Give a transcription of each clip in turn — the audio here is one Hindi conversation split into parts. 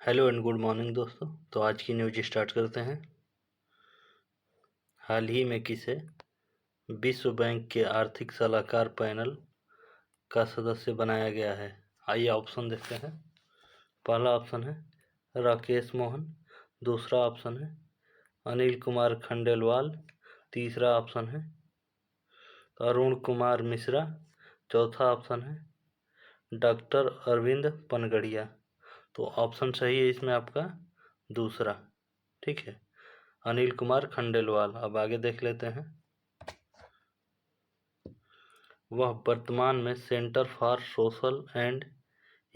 हेलो एंड गुड मॉर्निंग दोस्तों। तो आज की न्यूज स्टार्ट करते हैं। हाल ही में किसे विश्व बैंक के आर्थिक सलाहकार पैनल का सदस्य बनाया गया है? आइए ऑप्शन देखते हैं। पहला ऑप्शन है राकेश मोहन, दूसरा ऑप्शन है अनिल कुमार खंडेलवाल, तीसरा ऑप्शन है अरुण कुमार मिश्रा, चौथा ऑप्शन है डॉक्टर अरविंद पनगड़िया। तो ऑप्शन सही है इसमें आपका दूसरा। ठीक है, अनिल कुमार खंडेलवाल। अब आगे देख लेते हैं। वह वर्तमान में centre for social and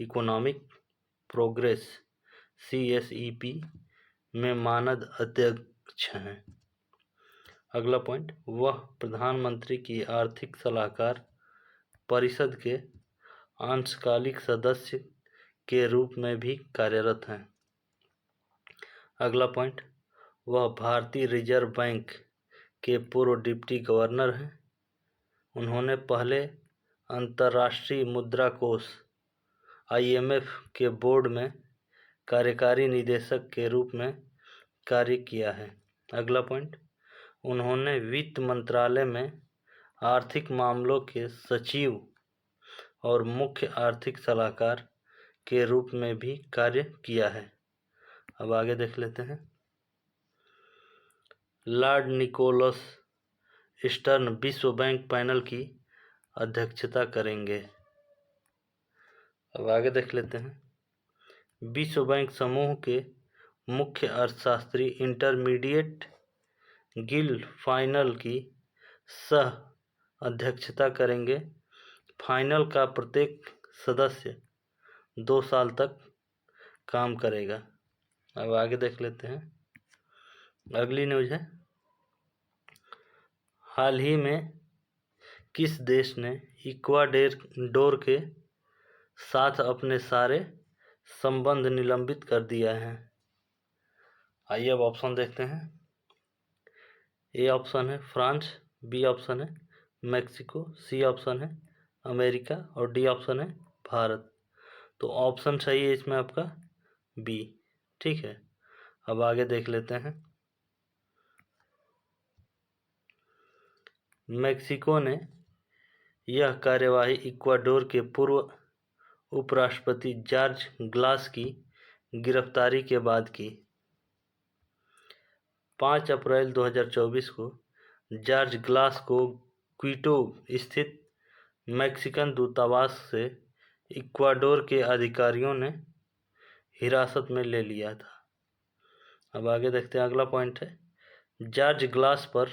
economic progress CSEP में मानद अध्यक्ष हैं। अगला पॉइंट, वह प्रधानमंत्री की आर्थिक सलाहकार परिषद के अंशकालिक सदस्य के रूप में भी कार्यरत हैं। अगला पॉइंट, वह भारतीय रिजर्व बैंक के पूर्व डिप्टी गवर्नर हैं। उन्होंने पहले अंतर्राष्ट्रीय मुद्रा कोष IMF के बोर्ड में कार्यकारी निदेशक के रूप में कार्य किया है। अगला पॉइंट, उन्होंने वित्त मंत्रालय में आर्थिक मामलों के सचिव और मुख्य आर्थिक सलाहकार के रूप में भी कार्य किया है। अब आगे देख लेते हैं। लॉर्ड निकोलस स्टर्न विश्व बैंक पैनल की अध्यक्षता करेंगे। अब आगे देख लेते हैं। विश्व बैंक समूह के मुख्य अर्थशास्त्री इंटरमीडिएट गिल फाइनल की सह अध्यक्षता करेंगे। फाइनल का प्रत्येक सदस्य 2 साल तक काम करेगा। अब आगे देख लेते हैं। अगली न्यूज है, हाल ही में किस देश ने इक्वाडोर के साथ अपने सारे संबंध निलंबित कर दिया है? आइए अब ऑप्शन देखते हैं। ए ऑप्शन है फ्रांस, बी ऑप्शन है मैक्सिको, सी ऑप्शन है अमेरिका और डी ऑप्शन है भारत। तो ऑप्शन सही है इसमें आपका बी। ठीक है, अब आगे देख लेते हैं। मैक्सिको ने यह कार्यवाही इक्वाडोर के पूर्व उपराष्ट्रपति जॉर्ज ग्लास की गिरफ्तारी के बाद की। 5 अप्रैल 2024 को जॉर्ज ग्लास को क्विटो स्थित मैक्सिकन दूतावास से इक्वाडोर के अधिकारियों ने हिरासत में ले लिया था। अब आगे देखते हैं। अगला पॉइंट है, जॉर्ज ग्लास पर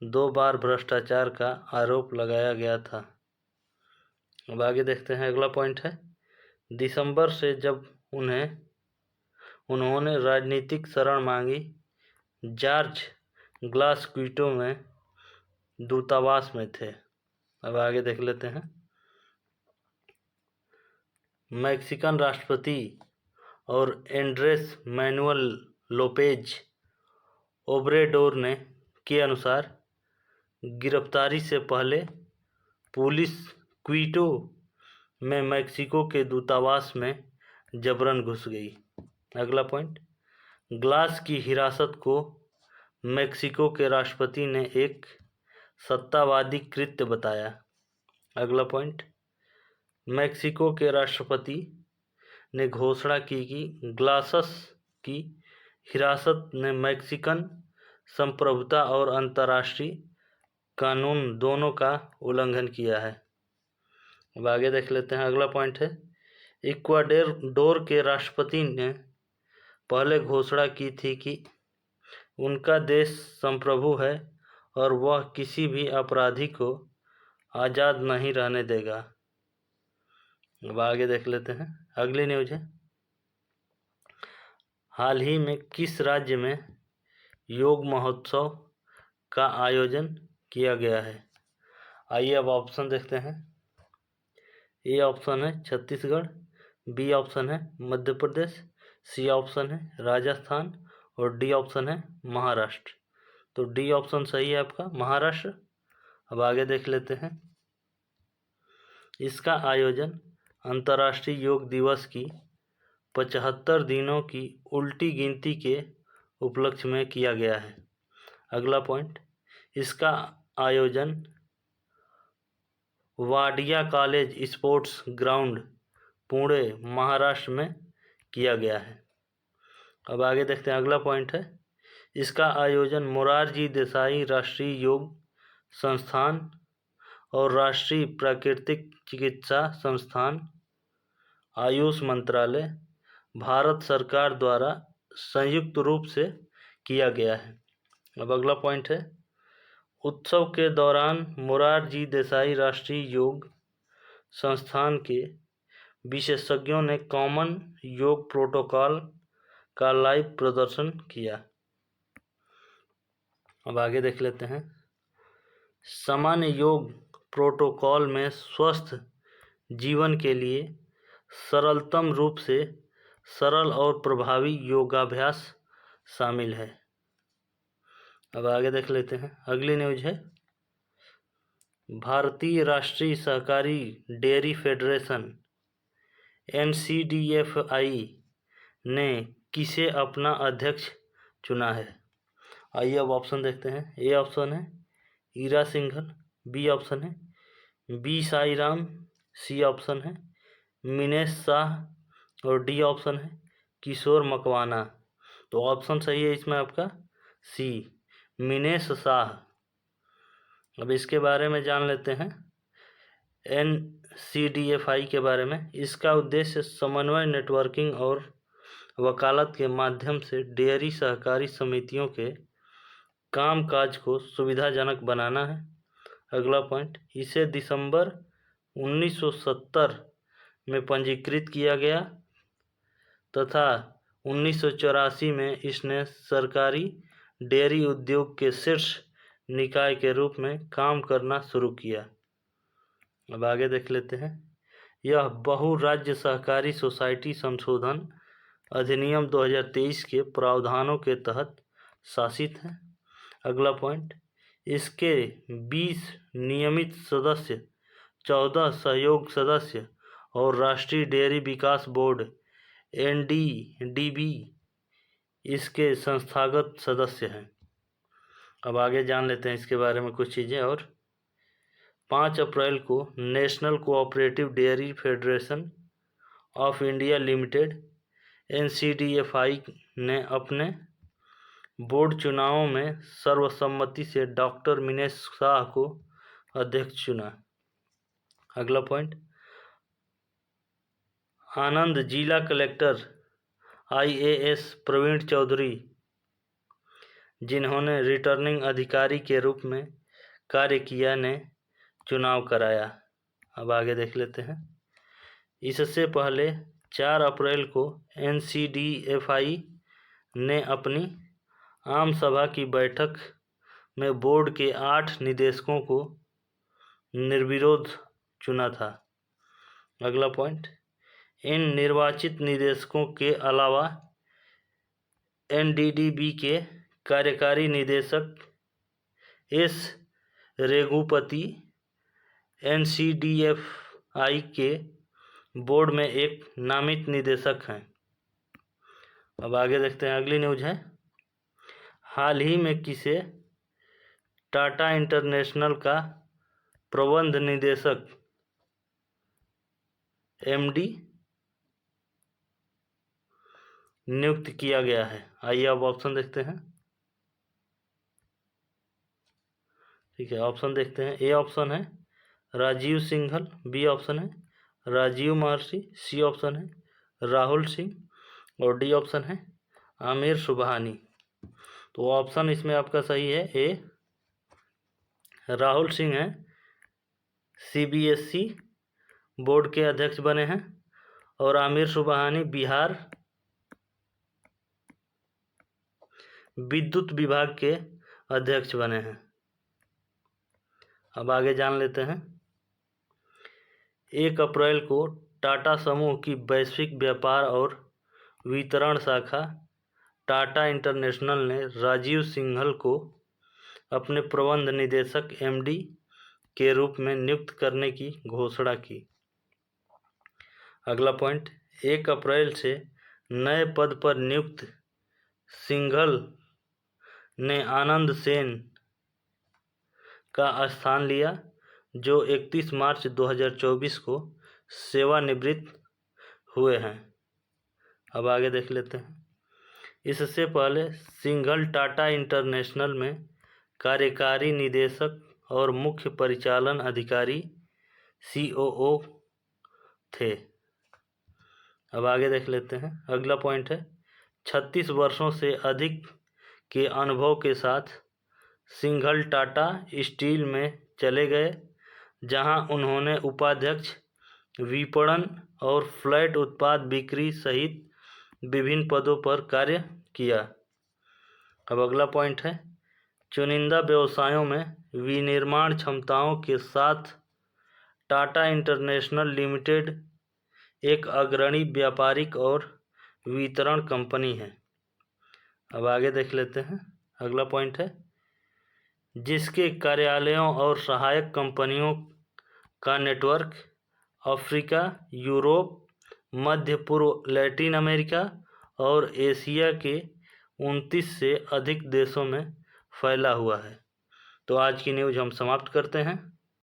2 बार भ्रष्टाचार का आरोप लगाया गया था। अब आगे देखते हैं। अगला पॉइंट है, दिसंबर से जब उन्होंने राजनीतिक शरण मांगी, जॉर्ज ग्लास क्विटो में दूतावास में थे। अब आगे देख लेते हैं। मैक्सिकन राष्ट्रपति और एंड्रेस मैनुअल लोपेज ओब्रेडोर ने के अनुसार गिरफ्तारी से पहले पुलिस क्विटो में मैक्सिको के दूतावास में जबरन घुस गई। अगला पॉइंट, ग्लास की हिरासत को मैक्सिको के राष्ट्रपति ने एक सत्तावादी कृत्य बताया। अगला पॉइंट, मैक्सिको के राष्ट्रपति ने घोषणा की कि ग्लासस की हिरासत ने मैक्सिकन संप्रभुता और अंतर्राष्ट्रीय कानून दोनों का उल्लंघन किया है। अब आगे देख लेते हैं। अगला पॉइंट है, इक्वाडोर के राष्ट्रपति ने पहले घोषणा की थी कि उनका देश संप्रभु है और वह किसी भी अपराधी को आज़ाद नहीं रहने देगा। अब आगे देख लेते हैं। अगली न्यूज है, हाल ही में किस राज्य में योग महोत्सव का आयोजन किया गया है? आइए अब ऑप्शन देखते हैं। ए ऑप्शन है छत्तीसगढ़, बी ऑप्शन है मध्य प्रदेश, सी ऑप्शन है राजस्थान और डी ऑप्शन है महाराष्ट्र। तो डी ऑप्शन सही है आपका, महाराष्ट्र। अब आगे देख लेते हैं। इसका आयोजन अंतर्राष्ट्रीय योग दिवस की 75 दिनों की उल्टी गिनती के उपलक्ष्य में किया गया है। अगला पॉइंट, इसका आयोजन Wadia college sports ground Pune Maharashtra में किया गया है। अब आगे देखते हैं, अगला पॉइंट है, इसका आयोजन मोरारजी देसाई राष्ट्रीय योग संस्थान और राष्ट्रीय प्राकृतिक चिकित्सा संस्थान, आयुष मंत्रालय, भारत सरकार द्वारा संयुक्त रूप से किया गया है। अब अगला पॉइंट है, उत्सव के दौरान मोरारजी देसाई राष्ट्रीय योग संस्थान के विशेषज्ञों ने कॉमन योग प्रोटोकॉल का लाइव प्रदर्शन किया। अब आगे देख लेते हैं, सामान्य योग प्रोटोकॉल में स्वस्थ जीवन के लिए सरलतम रूप से सरल और प्रभावी योगाभ्यास शामिल है। अब आगे देख लेते हैं, अगली न्यूज है, भारतीय राष्ट्रीय सहकारी डेयरी फेडरेशन NCDFI ने किसे अपना अध्यक्ष चुना है। आइए अब ऑप्शन देखते हैं। ए ऑप्शन है ईरा सिंघल, बी ऑप्शन है बी साईराम, सी ऑप्शन है मिनेश शाह और डी ऑप्शन है किशोर मकवाना। तो ऑप्शन सही है इसमें आपका सी, मिनेश शाह। अब इसके बारे में जान लेते हैं, NCDFI के बारे में। इसका उद्देश्य समन्वय, नेटवर्किंग और वकालत के माध्यम से डेयरी सहकारी समितियों के कामकाज को सुविधाजनक बनाना है। अगला पॉइंट, इसे दिसंबर 1970 में पंजीकृत किया गया तथा 1984 में इसने सरकारी डेयरी उद्योग के शीर्ष निकाय के रूप में काम करना शुरू किया। अब आगे देख लेते हैं, यह बहुराज्य सहकारी सोसाइटी संशोधन अधिनियम 2023 के प्रावधानों के तहत शासित है। अगला पॉइंट, इसके 20 नियमित सदस्य, 14 सहयोग सदस्य और राष्ट्रीय डेयरी विकास बोर्ड NDDB इसके संस्थागत सदस्य हैं। अब आगे जान लेते हैं इसके बारे में कुछ चीज़ें। और 5 अप्रैल को national cooperative dairy federation of India limited NCDFI ने अपने बोर्ड चुनावों में सर्वसम्मति से डॉक्टर मिनेश शाह को अध्यक्ष चुना। अगला पॉइंट, आनंद जिला कलेक्टर IAS प्रवीण चौधरी, जिन्होंने रिटर्निंग अधिकारी के रूप में कार्य किया, ने चुनाव कराया। अब आगे देख लेते हैं, इससे पहले 4 अप्रैल को NCDFI ने अपनी आम सभा की बैठक में बोर्ड के 8 निदेशकों को निर्विरोध चुना था। अगला पॉइंट, इन निर्वाचित निदेशकों के अलावा NDDB के कार्यकारी निदेशक S रेघुपति NCDFI के बोर्ड में एक नामित निदेशक हैं। अब आगे देखते हैं, अगली न्यूज है, हाल ही में किसे टाटा इंटरनेशनल का प्रबंध निदेशक MD नियुक्त किया गया है। आइए अब ऑप्शन देखते हैं। ठीक है, ऑप्शन देखते हैं। ए ऑप्शन है राजीव सिंघल, बी ऑप्शन है राजीव महर्षि, सी ऑप्शन है राहुल सिंह और डी ऑप्शन है आमिर सुबहानी। तो ऑप्शन इसमें आपका सही है ए, राहुल सिंह हैं CBSE बोर्ड के अध्यक्ष बने हैं और आमिर सुबहानी बिहार विद्युत विभाग के अध्यक्ष बने हैं। अब आगे जान लेते हैं, 1 अप्रैल को टाटा समूह की वैश्विक व्यापार और वितरण शाखा टाटा इंटरनेशनल ने राजीव सिंघल को अपने प्रबंध निदेशक MD के रूप में नियुक्त करने की घोषणा की। अगला पॉइंट, 1 अप्रैल से नए पद पर नियुक्त सिंघल ने आनंद सेन का स्थान लिया, जो 31 मार्च 2024 को सेवानिवृत्त हुए हैं। अब आगे देख लेते हैं। इससे पहले सिंघल टाटा इंटरनेशनल में कार्यकारी निदेशक और मुख्य परिचालन अधिकारी COO थे। अब आगे देख लेते हैं। अगला पॉइंट है 36 वर्षों से अधिक के अनुभव के साथ सिंघल टाटा स्टील में चले गए, जहां उन्होंने उपाध्यक्ष, विपणन और फ्लैट उत्पाद बिक्री सहित विभिन्न पदों पर कार्य किया। अब अगला पॉइंट है चुनिंदा व्यवसायों में विनिर्माण क्षमताओं के साथ टाटा इंटरनेशनल लिमिटेड एक अग्रणी व्यापारिक और वितरण कंपनी है। अब आगे देख लेते हैं। अगला पॉइंट है जिसके कार्यालयों और सहायक कंपनियों का नेटवर्क अफ्रीका, यूरोप, मध्य पूर्व, लैटिन अमेरिका और एशिया के 29 से अधिक देशों में फैला हुआ है। तो आज की न्यूज़ हम समाप्त करते हैं।